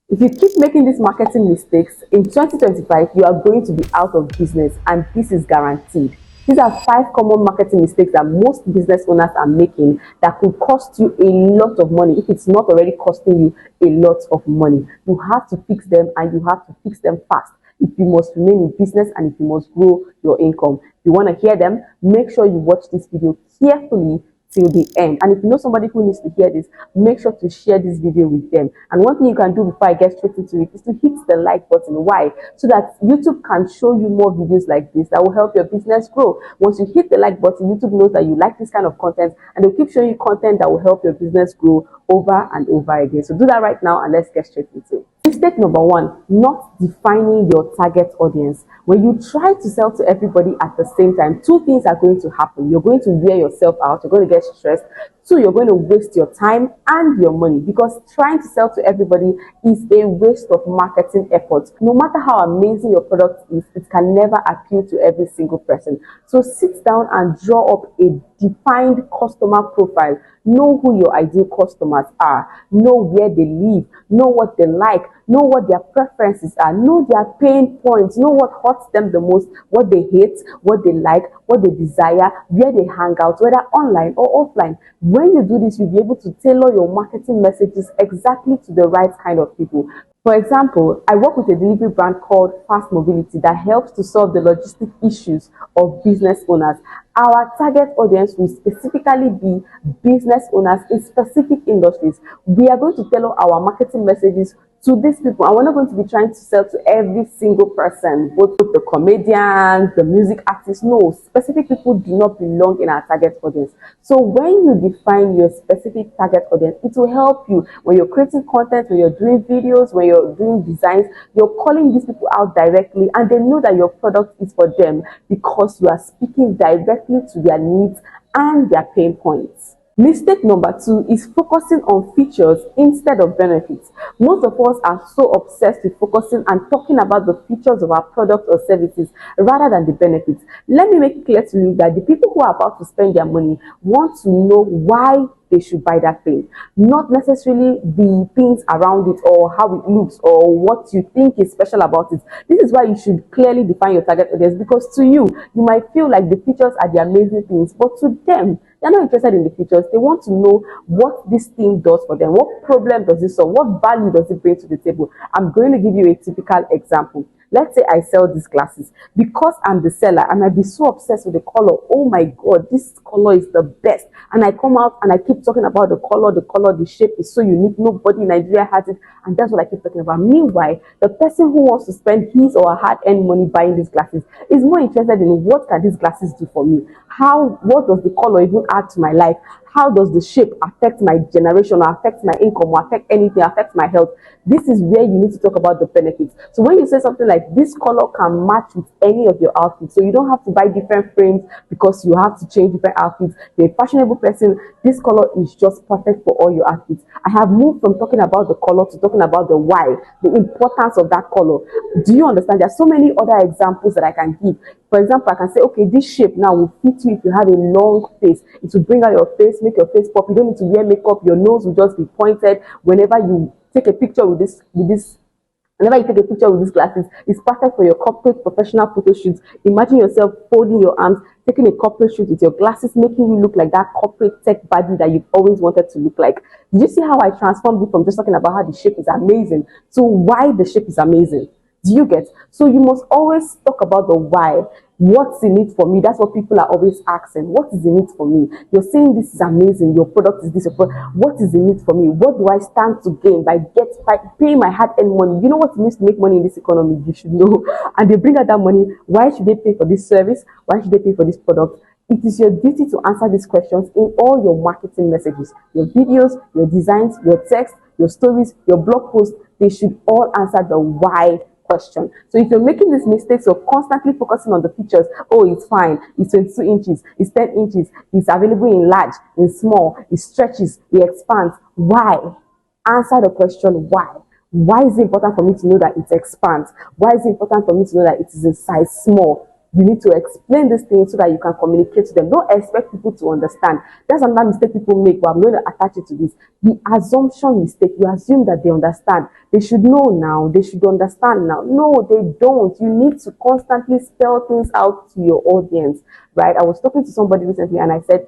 If you keep making these marketing mistakes, in 2025, you are going to be out of business, and this is guaranteed. These are 5 common marketing mistakes that most business owners are making that could cost you a lot of money if it's not already costing you a lot of money. You have to fix them, and you have to fix them fast if you must remain in business and if you must grow your income. If you want to hear them, make sure you watch this video carefully till the end. And if you know somebody who needs to hear this, make sure to share this video with them. And one thing you can do before I get straight into it is to hit the like button. Why? So that YouTube can show you more videos like this that will help your business grow. Once you hit the like button, YouTube knows that you like this kind of content, and they'll keep showing you content that will help your business grow over and over again. So do that right now, and let's get straight into it. Mistake number 1, not defining your target audience. When you try to sell to everybody at the same time, 2 things are going to happen. You're going to wear yourself out, you're going to get stressed. 2, you're going to waste your time and your money, because trying to sell to everybody is a waste of marketing effort. No matter how amazing your product is, it can never appeal to every single person. So sit down and draw up a defined customer profile. Know who your ideal customers are. Know where they live. Know what they like. Know what their preferences are. Know their pain points. Know what hurts them the most, what they hate, what they like, what they desire, where they hang out, whether online or offline. When you do this, you'll be able to tailor your marketing messages exactly to the right kind of people. For example, I work with a delivery brand called Fast Mobility that helps to solve the logistic issues of business owners. Our target audience will specifically be business owners in specific industries. We are going to tailor our marketing messages to these people, and we're not going to be trying to sell to every single person, both the comedians, the music artists. No, specific people do not belong in our target audience. So when you define your specific target audience, it will help you when you're creating content, when you're doing videos, when you're doing designs. You're calling these people out directly, and they know that your product is for them because you are speaking directly to their needs and their pain points. Mistake number 2 is focusing on features instead of benefits. Most of us are so obsessed with focusing and talking about the features of our products or services rather than the benefits. Let me make it clear to you that the people who are about to spend their money want to know why they should buy that thing, not necessarily the things around it or how it looks or what you think is special about it. This is why you should clearly define your target audience, because to you, you might feel like the features are the amazing things, but to them, they're not interested in the features. They want to know what this thing does for them. What problem does it solve? What value does it bring to the table? I'm going to give you a typical example. Let's say I sell these glasses. Because I'm the seller, I might be so obsessed with the color. Oh my God, this color is the best. And I come out and I keep talking about the color, the shape is so unique. Nobody in Nigeria has it. And that's what I keep talking about. Meanwhile, the person who wants to spend his or her hard-earned money buying these glasses is more interested in what can these glasses do for me? What does the color even add to my life? How does the shape affect my generation, or affect my income, or affect anything, affect my health? This is where you need to talk about the benefits. So when you say something like this color can match with any of your outfits, so you don't have to buy different frames because you have to change different outfits. You're a fashionable person. This color is just perfect for all your outfits. I have moved from talking about the color to talking about the why, the importance of that color. Do you understand? There are so many other examples that I can give. For example, I can say, okay, this shape now will fit you if you have a long face. It will bring out your face, make your face pop. You don't need to wear makeup. Your nose will just be pointed. Whenever you take a picture with this, whenever you take a picture with these glasses, it's perfect for your corporate professional photo shoots. Imagine yourself folding your arms, taking a corporate shoot with your glasses, making you look like that corporate tech body that you've always wanted to look like. Did you see how I transformed it from just talking about how the shape is amazing to why the shape is amazing? Do you get? So you must always talk about the why. What's in it for me? That's what people are always asking. What is in it for me? You're saying this is amazing. Your product is this. What is in it for me? What do I stand to gain by paying my hard-earned money? You know what it means to make money in this economy? You should know. And they bring out that money. Why should they pay for this service? Why should they pay for this product? It is your duty to answer these questions in all your marketing messages, your videos, your designs, your text, your stories, your blog posts. They should all answer the why question. So if you're making these mistakes of constantly focusing on the features, oh, it's fine, it's 22 inches, it's 10 inches, it's available in large, in small, it stretches, it expands. Why? Answer the question why. Why is it important for me to know that it expands? Why is it important for me to know that it is in size small? You need to explain this thing so that you can communicate to them. Don't expect people to understand. That's another mistake people make, but I'm going to attach it to this. The assumption mistake. You assume that they understand. They should know now. They should understand now. No, they don't. You need to constantly spell things out to your audience, right? I was talking to somebody recently and I said,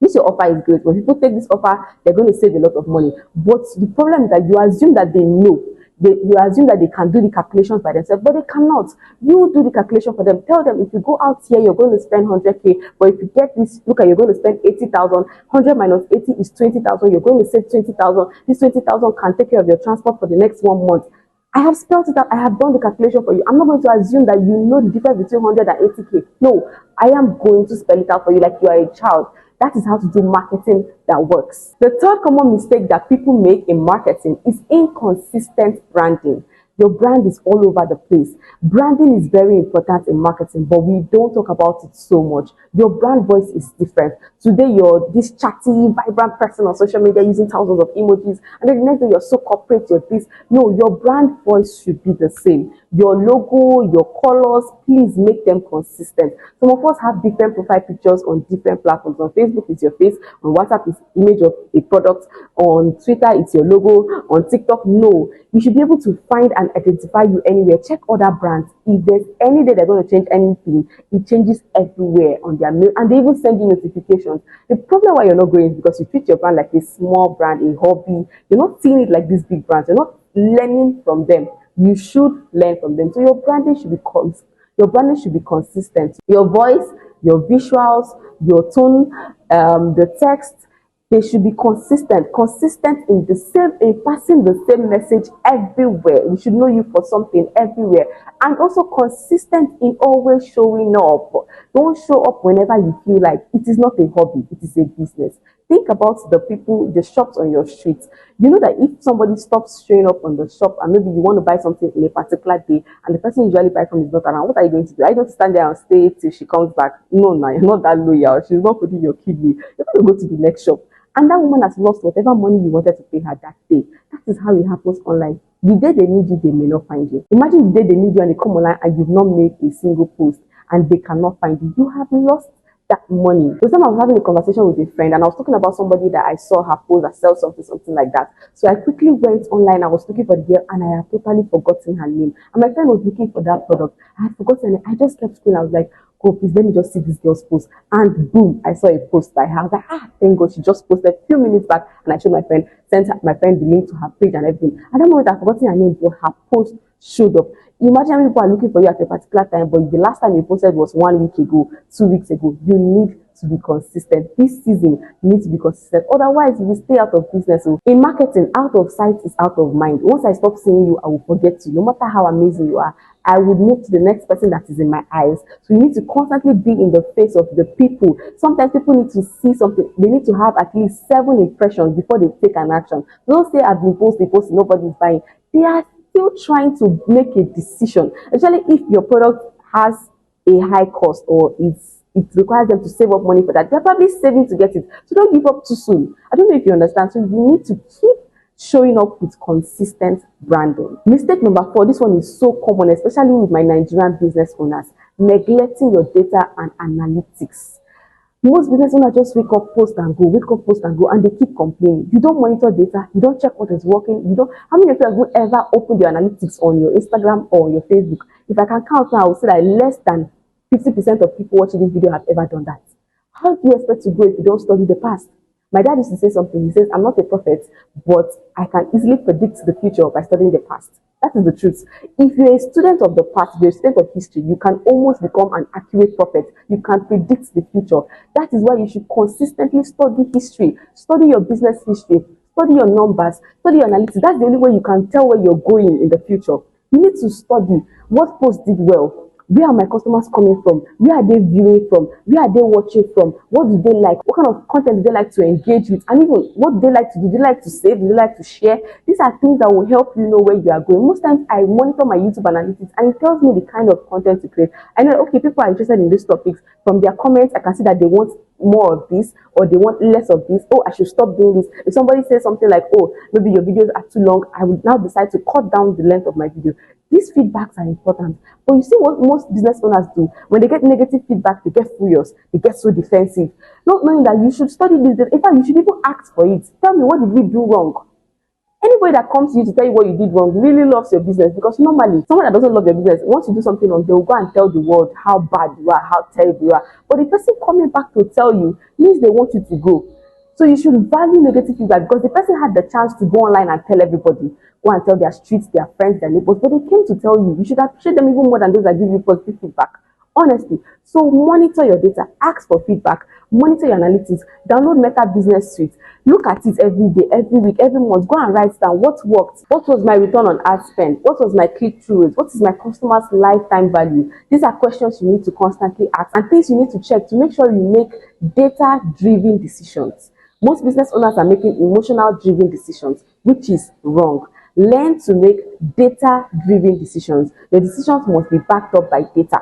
this your offer is great. When people take this offer, they're going to save a lot of money. But the problem is that you assume that they know. You assume that they can do the calculations by themselves, but they cannot. You do the calculation for them. Tell them, if you go out here, you're going to spend 100K, but if you get this, look at, you're going to spend 80,000. 100 minus 80 is 20,000. You're going to save 20,000. This 20,000 can take care of your transport for the next 1 month. I have spelled it out. I have done the calculation for you. I'm not going to assume that you know the difference between 100 and 80K. No, I am going to spell it out for you like you are a child. That is how to do marketing that works. The third common mistake that people make in marketing is inconsistent branding. Your brand is all over the place. Branding is very important in marketing, but we don't talk about it so much. Your brand voice is different. Today, you're this chatty, vibrant person on social media using thousands of emojis, and then the next day you're so corporate, you're this. No, your brand voice should be the same. Your logo, your colors, please make them consistent. Some of us have different profile pictures on different platforms. On Facebook, it's your face. On WhatsApp, it's image of a product. On Twitter, it's your logo. On TikTok, no. You should be able to find and identify you anywhere. Check other brands. If there's any day they're going to change anything, it changes everywhere on their mail, and they even send you notifications. The problem why you're not growing is because you treat your brand like a small brand, a hobby. You're not seeing it like these big brands. You're not learning from them. You should learn from them. So your branding should be consistent. Your voice, your visuals, your tone, the text, they should be consistent in passing the same message everywhere. We should know you for something everywhere, and also consistent in always showing up. Don't show up whenever you feel like. It is not a hobby, it is a business. Think about the people, the shops on your street. You know that if somebody stops showing up on the shop and maybe you want to buy something in a particular day and the person usually buy from is not around, what are you going to do? Are you going to stand there and stay till she comes back? No, you're not that loyal. She's not putting your kidney. You're going to go to the next shop. And that woman has lost whatever money you wanted to pay her that day. That is how it happens online. The day they need you, they may not find you. Imagine the day they need you and they come online and you've not made a single post and they cannot find you. You have lost that money. The time I was having a conversation with a friend and I was talking about somebody that I saw her post that sells something like that. So I quickly went online. I was looking for the girl and I have totally forgotten her name. And my friend was looking for that product. I had forgotten it. I just kept scrolling. I was like, oh, please let me just see this girl's post. And boom, I saw a post by her. I was like, thank God, she just posted a few minutes back. And I showed my friend, sent my friend the link to her page and everything. At that moment, I've forgotten her name, but her post showed up. Imagine how many people are looking for you at a particular time, but the last time you posted was 1 week ago, 2 weeks ago. You need to be consistent. This season, you need to be consistent. Otherwise, you will stay out of business. In marketing, out of sight is out of mind. Once I stop seeing you, I will forget you. No matter how amazing you are, I would move to the next person that is in my eyes. So you need to constantly be in the face of the people. Sometimes people need to see something. They need to have at least 7 impressions before they take an action. Don't say I've been posting, nobody's buying. They are still trying to make a decision, especially if your product has a high cost or it requires them to save up money for that. They're probably saving to get it. So don't give up too soon. I don't know if you understand. So you need to keep showing up with consistent branding. Mistake number 4, this one is so common, especially with my Nigerian business owners, neglecting your data and analytics. Most business owners just wake up, post and go, and they keep complaining. You don't monitor data, you don't check what is working, how many of you have ever opened your analytics on your Instagram or your Facebook? If I can count now, I would say that less than 50% of people watching this video have ever done that. How do you expect to grow if you don't study the past? My dad used to say something. He says, I'm not a prophet, but I can easily predict the future by studying the past. That is the truth. If you're a student of the past, if you're a student of history, you can almost become an accurate prophet. You can predict the future. That is why you should consistently study history. Study your business history. Study your numbers. Study your analytics. That's the only way you can tell where you're going in the future. You need to study what post did well. Where are my customers coming from? Where are they viewing from? Where are they watching from? What do they like? What kind of content do they like to engage with? And even what do they like to do? Do they like to save? Do they like to share? These are things that will help you know where you are going. Most times I monitor my YouTube analytics and it tells me the kind of content to create. I know, okay, people are interested in these topics. From their comments, I can see that they want more of this, or they want less of this. Oh, I should stop doing this. If somebody says something like, oh, maybe your videos are too long, I would now decide to cut down the length of my video. These feedbacks are important. But you see what most business owners do? When they get negative feedback, they get furious, they get so defensive, not knowing that you should study this. In fact, you should even ask for it. Tell me, what did we do wrong? Anybody that comes to you to tell you what you did wrong really loves your business, because normally someone that doesn't love your business, once you do something wrong, they'll go and tell the world how bad you are, how terrible you are. But the person coming back to tell you means they want you to grow. So you should value negative feedback, because the person had the chance to go online and tell everybody, go and tell their streets, their friends, their neighbors, but they came to tell you. You should appreciate them even more than those that give you positive feedback. Honestly. So monitor your data, ask for feedback, monitor your analytics, download Meta Business Suite, look at it every day, every week, every month. Go and write down what worked, what was my return on ad spend, what was my click-through rate, what is my customer's lifetime value. These are questions you need to constantly ask and things you need to check to make sure you make data-driven decisions. Most business owners are making emotional-driven decisions, which is wrong. Learn to make data-driven decisions. Your decisions must be backed up by data.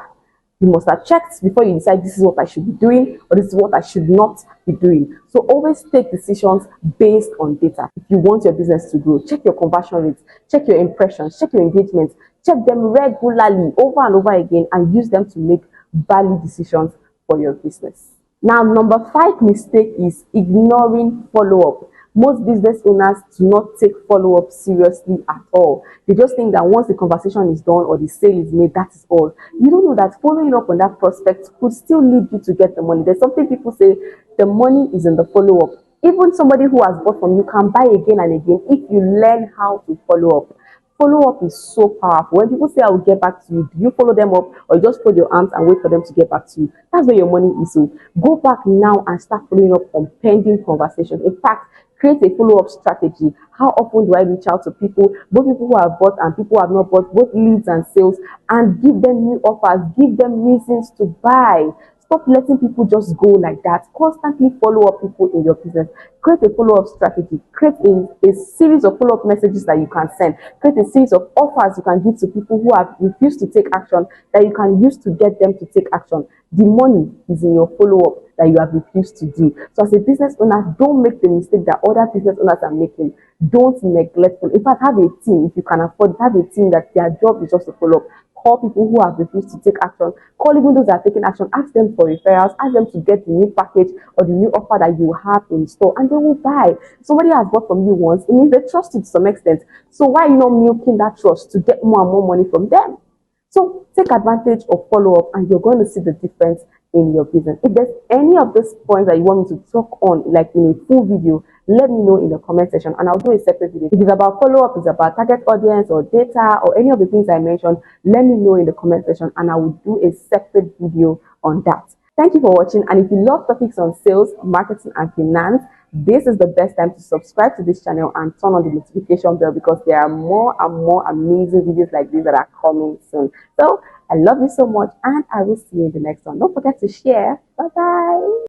You must have checked before you decide this is what I should be doing or this is what I should not be doing. So always take decisions based on data. If you want your business to grow, check your conversion rates, check your impressions, check your engagements, check them regularly over and over again and use them to make valid decisions for your business. Now, number 5 mistake is ignoring follow-up. Most business owners do not take follow-up seriously at all. They just think that once the conversation is done or the sale is made, that is all. You don't know that following up on that prospect could still lead you to get the money. There's something people say, the money is in the follow-up. Even somebody who has bought from you can buy again and again if you learn how to follow up. Follow-up is so powerful. When people say, I will get back to you, do you follow them up or you just put your arms and wait for them to get back to you? That's where your money is. So go back now and start following up on pending conversations. In fact, create a follow-up strategy. How often do I reach out to people, both people who have bought and people who have not bought, both leads and sales, and give them new offers, give them reasons to buy. Stop letting people just go like that. Constantly follow up people in your business. Create a follow-up strategy. Create a series of follow-up messages that you can send. Create a series of offers you can give to people who have refused to take action that you can use to get them to take action. The money is in your follow-up that you have refused to do. So as a business owner, don't make the mistake that other business owners are making. Don't neglect them. In fact, have a team. If you can afford, have a team that their job is just to follow up. Call people who have refused to take action. Call even those that are taking action. Ask them for referrals. Ask them to get the new package or the new offer that you have in store, and they will buy. Somebody has bought from you once. It means they trust you to some extent. So why are you not milking that trust to get more and more money from them? So take advantage of follow-up and you're going to see the difference in your business. If there's any of these points that you want me to talk on, like in a full video, let me know in the comment section and I'll do a separate video. If it's about follow-up, it's about target audience or data or any of the things I mentioned, let me know in the comment section and I will do a separate video on that. Thank you for watching, and if you love topics on sales, marketing and finance, this is the best time to subscribe to this channel and turn on the notification bell, because there are more and more amazing videos like this that are coming soon. So I love you so much and I will see you in the next one. Don't forget to share. Bye bye.